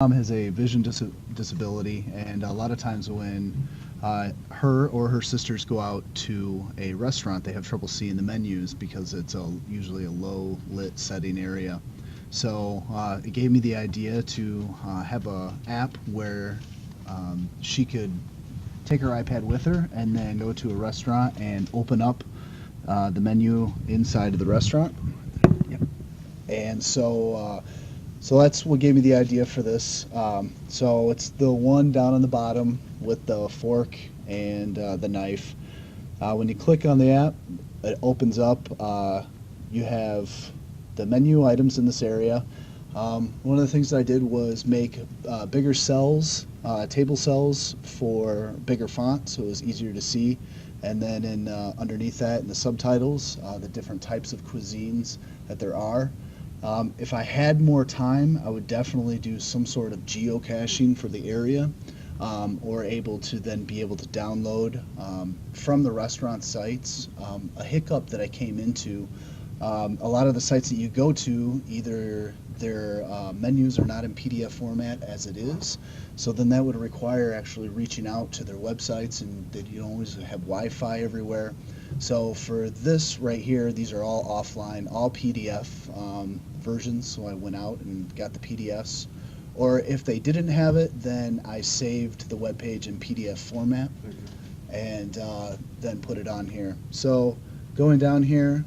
Mom has a vision disability, and a lot of times when her or her sisters go out to a restaurant, they have trouble seeing the menus because it's usually a low lit setting area. So it gave me the idea to have a app where she could take her iPad with her and then go to a restaurant and open up the menu inside of the restaurant. Yep. And so that's what gave me the idea for this. So it's the one down on the bottom with the fork and the knife. When you click on the app, it opens up. You have the menu items in this area. One of the things that I did was make bigger cells, table cells for bigger font, so it was easier to see. And then underneath that, in the subtitles, the different types of cuisines that there are. If I had more time, I would definitely do some sort of geocaching for the area, or able to then be able to download from the restaurant sites. A hiccup that I came into, a lot of the sites that you go to, either their menus are not in PDF format as it is, so then that would require actually reaching out to their websites, and that you don't always have Wi-Fi everywhere. So for this right here, these are all offline, all PDF versions, so I went out and got the PDFs. Or if they didn't have it, then I saved the web page in PDF format and then put it on here. So going down here,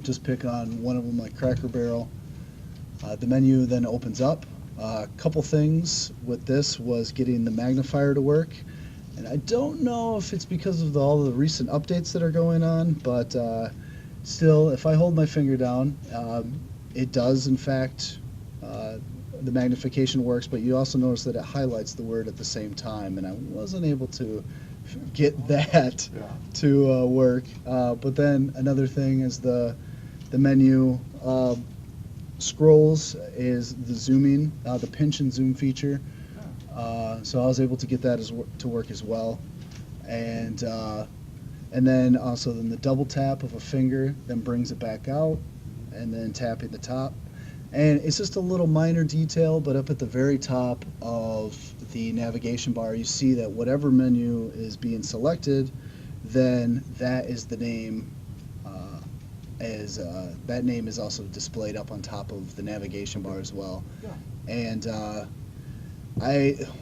just pick on one of them, like Cracker Barrel. The menu then opens up. A couple things with this was getting the magnifier to work. And I don't know if it's because of all the recent updates that are going on, but still, if I hold my finger down, it does, in fact, the magnification works, but you also notice that it highlights the word at the same time, and I wasn't able to get that to work. But then another thing is the menu scrolls is the zooming, the pinch and zoom feature. So I was able to get that to work as well, and then also then the double tap of a finger then brings it back out, and then tapping the top, and it's just a little minor detail, but up at the very top of the navigation bar, you see that whatever menu is being selected, then that is the name. That name is also displayed up on top of the navigation bar as well, and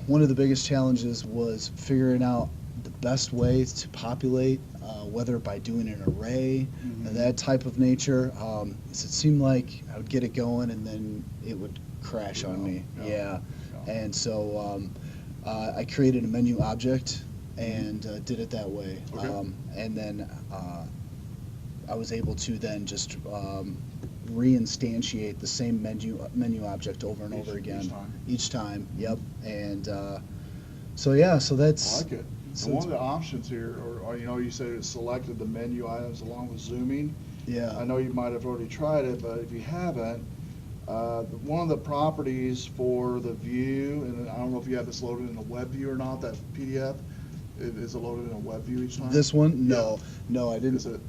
one of the biggest challenges was figuring out the best ways to populate, whether by doing an array, that type of nature. It seemed like I would get it going and then it would crash on me. And so I created a menu object and did it that way. And then I was able to then just reinstantiate the same menu object over and over again each time. Yep. And so that's. I like it. So one of the options here, or you said it selected the menu items along with zooming. Yeah. I know you might have already tried it, but if you haven't, one of the properties for the view, and I don't know if you have this loaded in a web view or not, that PDF, is it loaded in a web view each time? This one? No, I didn't. Is it?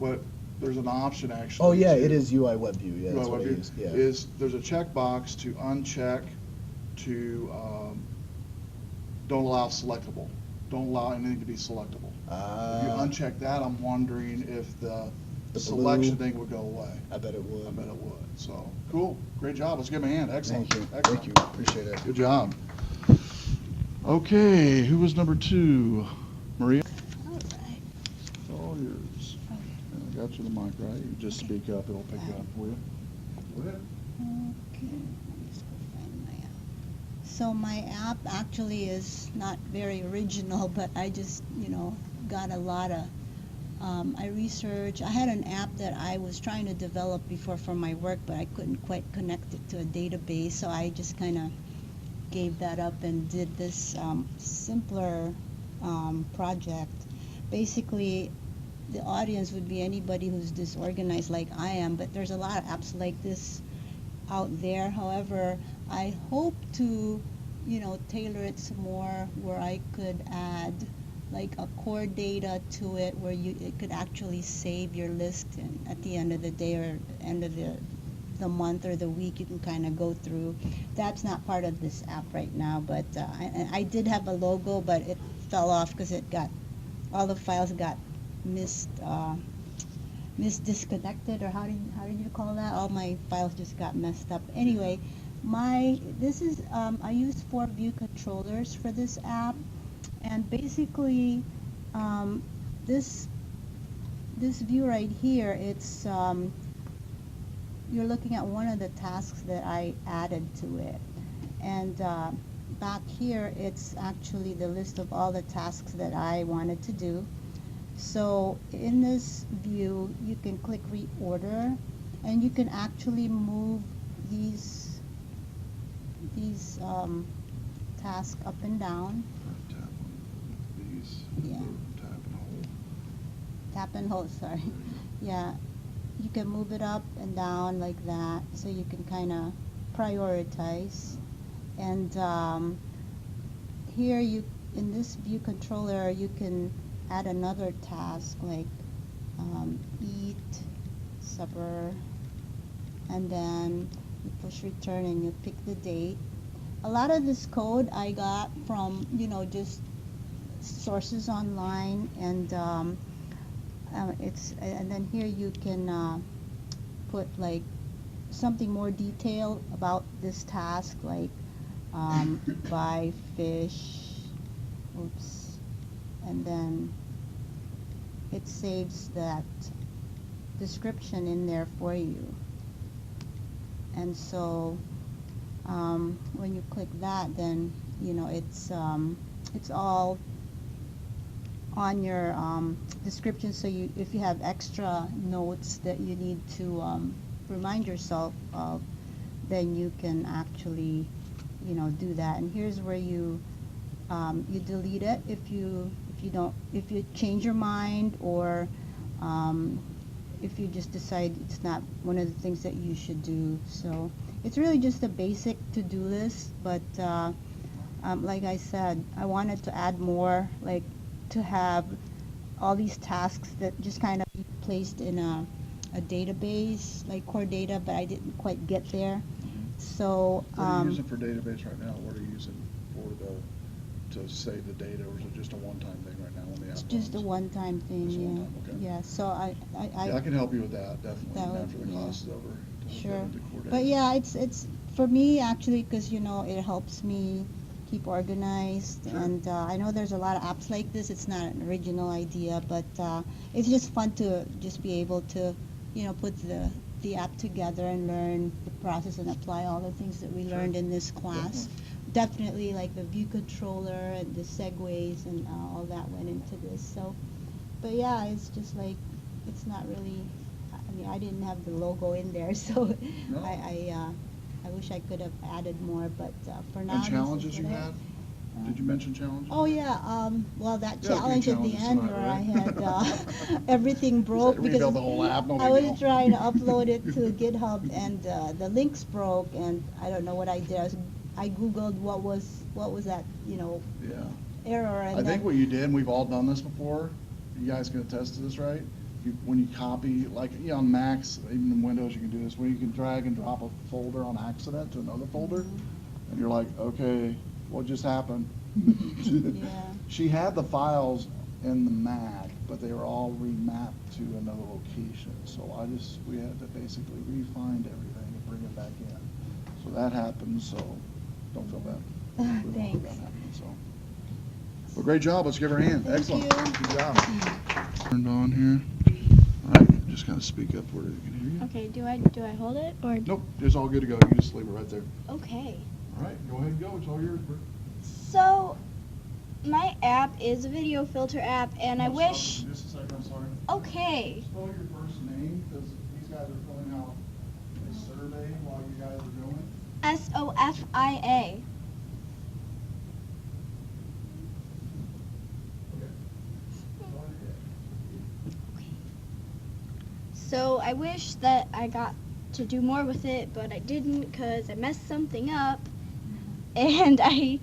But there's an option actually. Oh yeah, it is UI web view. Yeah, UI that's web what I view use. Yeah. There's a checkbox to uncheck to don't allow selectable. Don't allow anything to be selectable. If you uncheck that, I'm wondering if the selection thing would go away. I bet it would. I bet it would. So cool, great job. Let's give him a hand. Excellent. Thank you. Excellent. Thank you. Appreciate it. Good job. Okay, who was number 2? Maria? All right. It's all yours. Okay. I got you the mic, right? You just speak up, it'll pick up for you. Go ahead. Okay. Let me just go find my app. So my app actually is not very original, but I just, got a lot of, I researched. I had an app that I was trying to develop before for my work, but I couldn't quite connect it to a database, so I just kind of gave that up and did this simpler project. Basically, the audience would be anybody who's disorganized like I am, but there's a lot of apps like this out there. However, I hope to, tailor it some more where I could add like a core data to it where it could actually save your list at the end of the day or end of the the month or the week, you can kind of go through. That's not part of this app right now, but I did have a logo, but it fell off because all the files got disconnected, or how did you call that? All my files just got messed up. Anyway, I use 4 view controllers for this app, and basically this view right here, it's you're looking at one of the tasks that I added to it, and back here it's actually the list of all the tasks that I wanted to do. So in this view, you can click reorder, and you can actually move these tasks up and down. Tap on these. Yeah. Tap and hold. Tap and hold, sorry. Yeah, you can move it up and down like that, so you can kind of prioritize. And here in this view controller, you can add another task like eat, supper, and then you push return and you pick the date. A lot of this code I got from, just sources online, and and then here you can put like something more detailed about this task, like buy fish, and then it saves that description in there for you. And so when you click that, then it's all on your description. So if you have extra notes that you need to remind yourself of, then you can actually do that. And here's where you delete it if you change your mind, or if you just decide it's not one of the things that you should do. So it's really just a basic to-do list, but like I said, I wanted to add more, like to have all these tasks that just kind of be placed in a database, like core data, but I didn't quite get there. So What are you using for database right now? What are you using to save the data, or is it just a one-time thing right now when the app it's just a runs? one-time thing. Just Yeah. one time, okay. Yeah. So Yeah, I can help you with that, definitely, That would- after the yeah. cost is over. to hook Sure. that into core But data. yeah, it's for me actually, because it helps me keep organized. Sure. And I know there's a lot of apps like this. It's not an original idea, but it's just fun to just be able to put the app together and learn the process and apply all the things that we Sure. learned in this class. Definitely like the view controller and the segues and all that went into this. So, but yeah, it's just like, it's not really, I mean, I didn't have the logo in there, so No. I wish I could have added more, but for now. And this is challenges you what I- had? Did you mention challenges? Oh yeah, well that Yeah, a few challenge at the challenges end tonight, where I right? had everything broke because Rebuild the whole app, no I big was deal. trying to upload it to GitHub, and the links broke, and I don't know what I did. I googled what was that Yeah. error, and I then think what you did, and we've all done this before, you guys can attest to this, right? When you copy, like on Macs, even in Windows you can do this, where you can drag and drop a folder on accident to another folder, Mm-hmm. and you're like, okay, what just happened? Yeah. She had the files in the Mac, but they were all remapped to another location, so we had to basically re-find everything and bring it back in. So that happened, so don't feel bad. We don't want Thanks. that happening, so. Well, great job, let's give her a hand. Thank Excellent. you. Good job. Turned on here. All right, just kind of speak up where they can hear you. Okay, do I hold it or? Nope, it's all good to go. You just leave it right there. Okay. All right, go ahead and go. It's all yours, Britt. So, my app is a video filter app, and I Oh, wish. stop. Just a second, I'm sorry. Okay. Spell your first name, because these guys are filling out a survey while you guys are going. SOFIA. So I wish that I got to do more with it, but I didn't because I messed something up, and I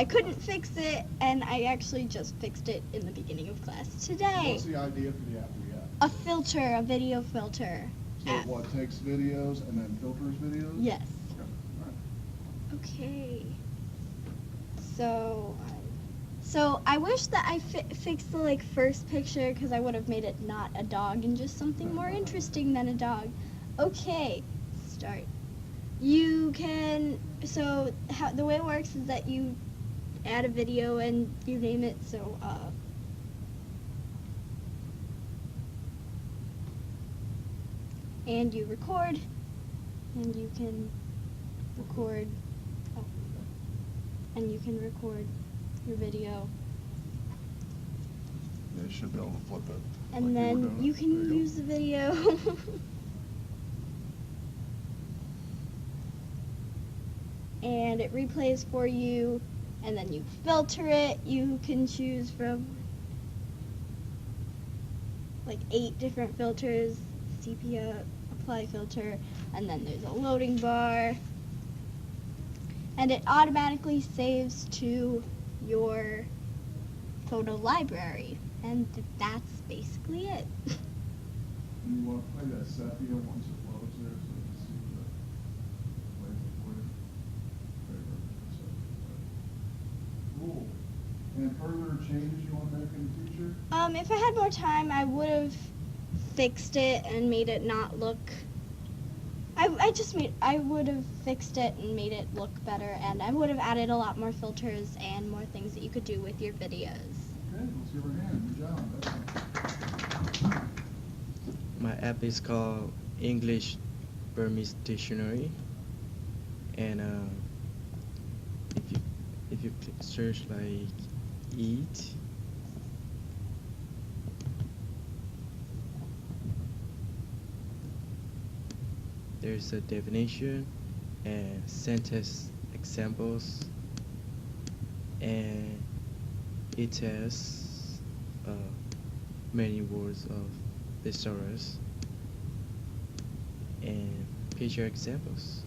couldn't fix it, and I actually just fixed it in the beginning of class today. What's the idea for the app we got? A filter, a video filter. So what, takes videos and then filters videos? Yes. Okay, all right. Okay. So I wish that I fixed the like first picture because I would have made it not a dog and just something more interesting than a dog. Okay, start. You can, so the way it works is that you add a video and you name it, so and you record, and you can record, oh, and you can record your video, Yeah, you should be able to flip it. and like then were doing you it. can There go. use the video. And it replays for you, and then you filter it. You can choose from like 8 different filters, sepia, apply filter, and then there's a loading bar, and it automatically saves to your photo library, and that's basically it. And you want to play that sepia once it loads there, so you can see the plays it for you. Cool. And further changes you want to make in the future? If I had more time, I would have fixed it and made it not look. I would have fixed it and made it look better, and I would have added a lot more filters and more things that you could do with your videos. Okay, let's give her a hand. Good job. Excellent. My app is called English Burmese Dictionary, and if you click search like eat, there's a definition and sentence examples, and it has many words of thesaurus and picture examples.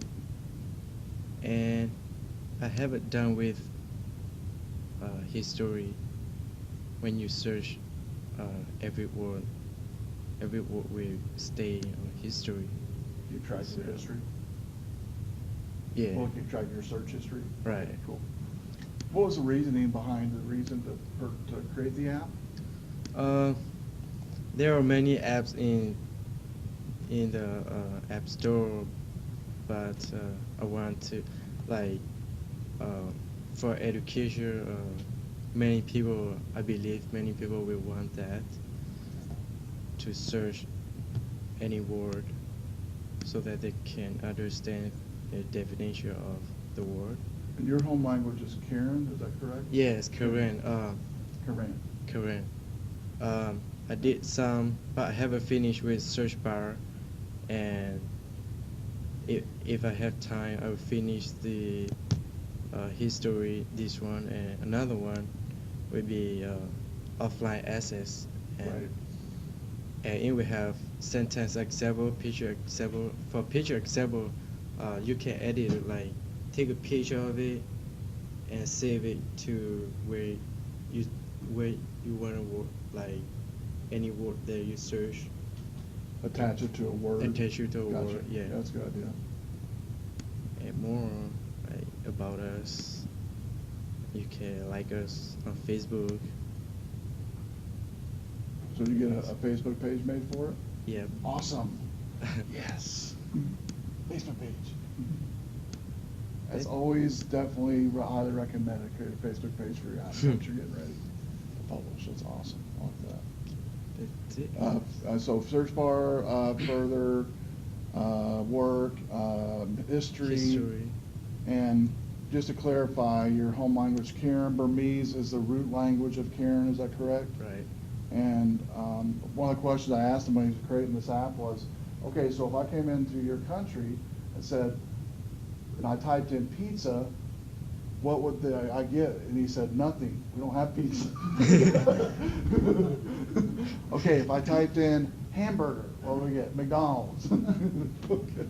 And I have it done with history. When you search every word will stay on history. You track your So- history? Yeah, Well, keep track of your search history? Right. Okay, cool. What was the reasoning behind to create the app? there are many apps in the app store, but I want to like for education. I believe many people will want that to search any word so that they can understand the definition of the word. And your home language is Karen, is that correct? Yes, Korean. Karen. Korean. I did some, but I haven't finished with search bar, and if I have time, I will finish the history. This one and another one will be offline access, and Right. and it will have sentence example, picture example. For picture example, you can edit it, like take a picture of it and save it to where you want to work, like any word that you search, Attach it to a word. attach it to a Gotcha. word. Yeah, That's a good idea. and more like about us. You can like us on Facebook. So you get a Facebook page made for it? Yeah. Awesome. Yes. Facebook page. That's always definitely highly recommended, create a Facebook page for your app once you're getting ready to publish. That's awesome. I like that. That's it. So search bar, further, work, History. and just to clarify, your home language, Karen, Burmese is the root language of Karen, is that correct? Right. And one of the questions I asked him when he was creating this app was, okay, so if I came into your country and said, and I typed in pizza, what would I get? And he said, nothing. We don't have pizza. Okay, if I typed in hamburger, what would we get? McDonald's. Okay.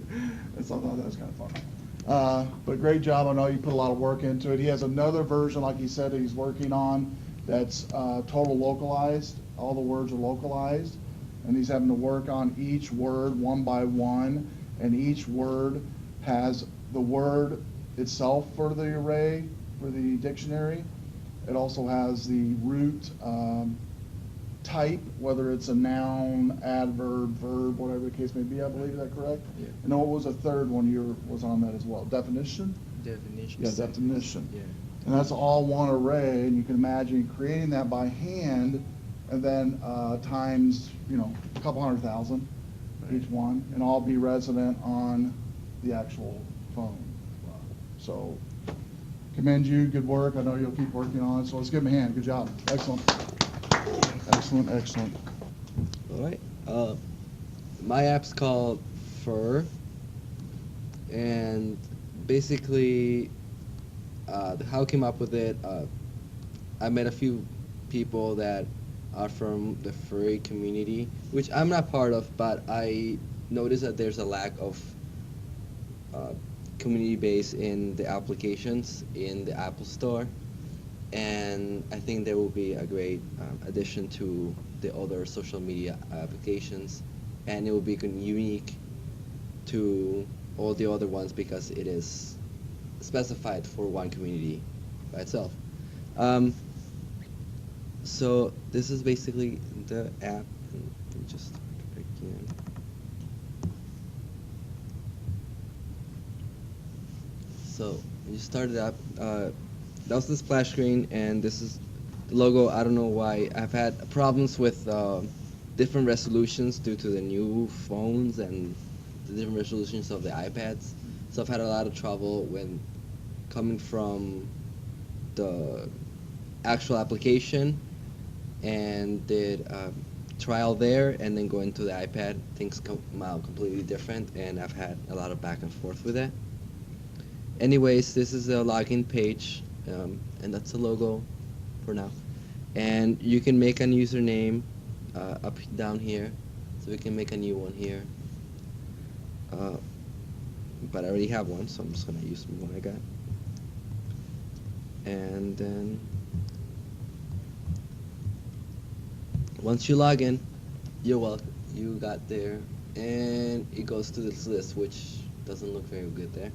I thought that was kind of fun. But great job. I know you put a lot of work into it. He has another version, like he said, that he's working on that's total localized. All the words are localized. and he's having to work on each word one by one, and each word has the word itself for the array, for the dictionary. It also has the root type, whether it's a noun, adverb, verb, whatever the case may be. I believe, is that correct? Yeah. And what was the third one was on that as well? Definition? Definition. Yeah, definition. Yeah. And that's all one array, and you can imagine creating that by hand, and then times, a couple 100,000 Right. each one, and all be resident on the actual phone. So, commend you, good work. I know you'll keep working on it, so let's give him a hand. Good job. Excellent. Excellent, excellent. All right. My app's called Fur, and basically, how I came up with it, I met a few people that are from the furry community, which I'm not part of, but I noticed that there's a lack of community base in the applications in the Apple Store, and I think there will be a great addition to the other social media applications, and it will be unique to all the other ones because it is specified for one community by itself. So this is basically the app. And let me just start again. So you started up. That was the splash screen, and this is the logo. I don't know why. I've had problems with different resolutions due to the new phones and the different resolutions of the iPads. So I've had a lot of trouble when coming from the actual application and did trial there, and then going to the iPad. Things come out completely different, and I've had a lot of back and forth with that. Anyways, this is the login page, and that's the logo for now. And you can make an username up down here, so we can make a new one here. But I already have one, so I'm just gonna use the one I got. And then once you log in, you're welcome. You got there, and it goes to this list, which doesn't look very good there,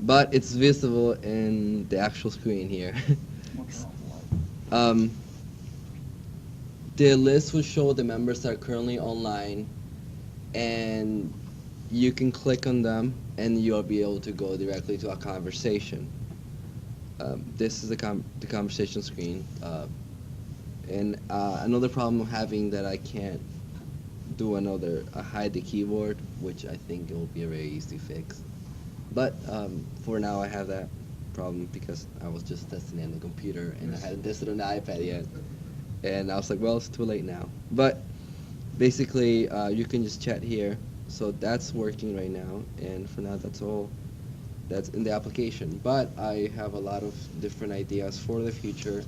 but it's visible in the actual screen here. The list will show the members that are currently online, and you can click on them, and you'll be able to go directly to a conversation. This is the conversation screen. And another problem I'm having that I can't do hide the keyboard, which I think it will be a very easy fix. But for now I have that problem because I was just testing it on the computer and I hadn't tested it on the iPad yet. And I was like, well, it's too late now. But basically, you can just chat here. So that's working right now. And for now, that's all that's in the application. But I have a lot of different ideas for the future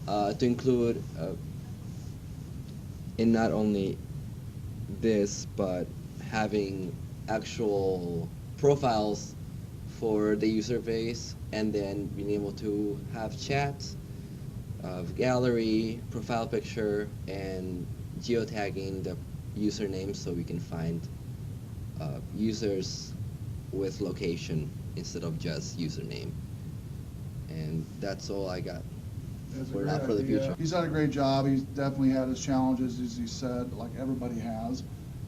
to include in not only this, but having actual profiles for the user base, and then being able to have chats, gallery, profile picture, and geotagging the username so we can find users with location instead of just username. And that's all I got. For now, for the future. He's done a great job. He's definitely had his challenges, as he said, like everybody has.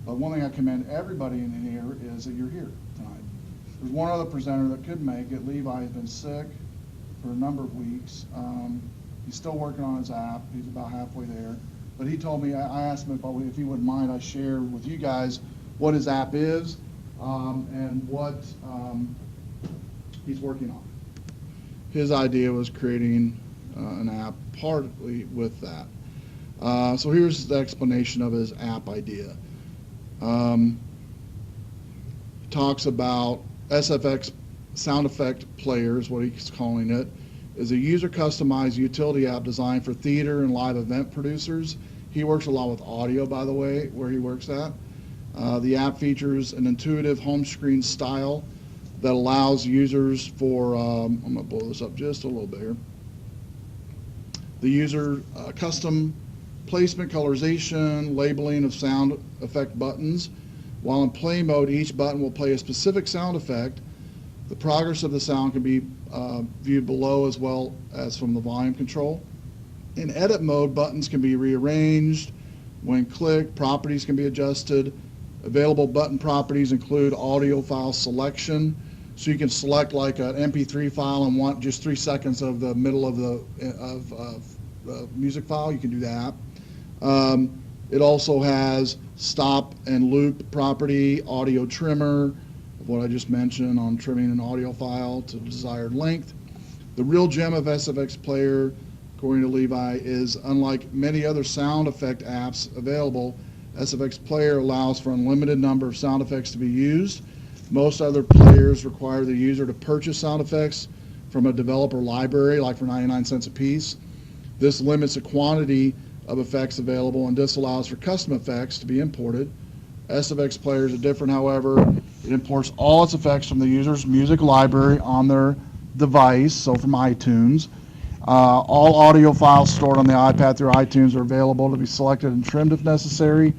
But one thing I commend everybody in here is that you're here tonight. There's one other presenter that could make it. Levi's been sick for a number of weeks. He's still working on his app. He's about halfway there. But he told me, I asked him if he wouldn't mind I share with you guys what his app is and what he's working on. His idea was creating an app partly with that. So here's the explanation of his app idea. Talks about SFX sound effect players, what he's calling it, is a user-customized utility app designed for theater and live event producers. He works a lot with audio, by the way, where he works at. The app features an intuitive home screen style that allows users for, I'm going to blow this up just a little bit here. The user custom placement, colorization, labeling of sound effect buttons. While in play mode, each button will play a specific sound effect. The progress of the sound can be viewed below as well as from the volume control. In edit mode, buttons can be rearranged. When clicked, properties can be adjusted. Available button properties include audio file selection, so you can select like an MP3 file and want just 3 seconds of the middle of the music file. You can do that. It also has stop and loop property, audio trimmer, of what I just mentioned on trimming an audio file to the desired length. The real gem of SFX Player, according to Levi, is unlike many other sound effect apps available, SFX Player allows for an unlimited number of sound effects to be used. Most other players require the user to purchase sound effects from a developer library, like for 99 cents a piece. This limits the quantity of effects available and disallows for custom effects to be imported. SFX Player is different, however. It imports all its effects from the user's music library on their device, so from iTunes. All audio files stored on the iPad through iTunes are available to be selected and trimmed if necessary.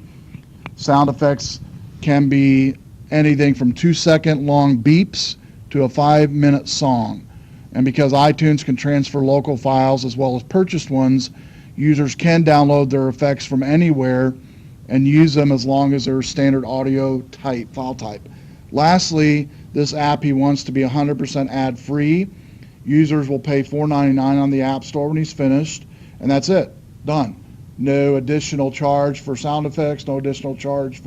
Sound effects can be anything from 2-second long beeps to a 5-minute song. And because iTunes can transfer local files as well as purchased ones, users can download their effects from anywhere and use them as long as they're standard audio type, file type. Lastly, this app he wants to be 100% ad-free. Users will pay $4.99 on the App Store when he's finished, and that's it. Done. No additional charge for sound effects, no additional charge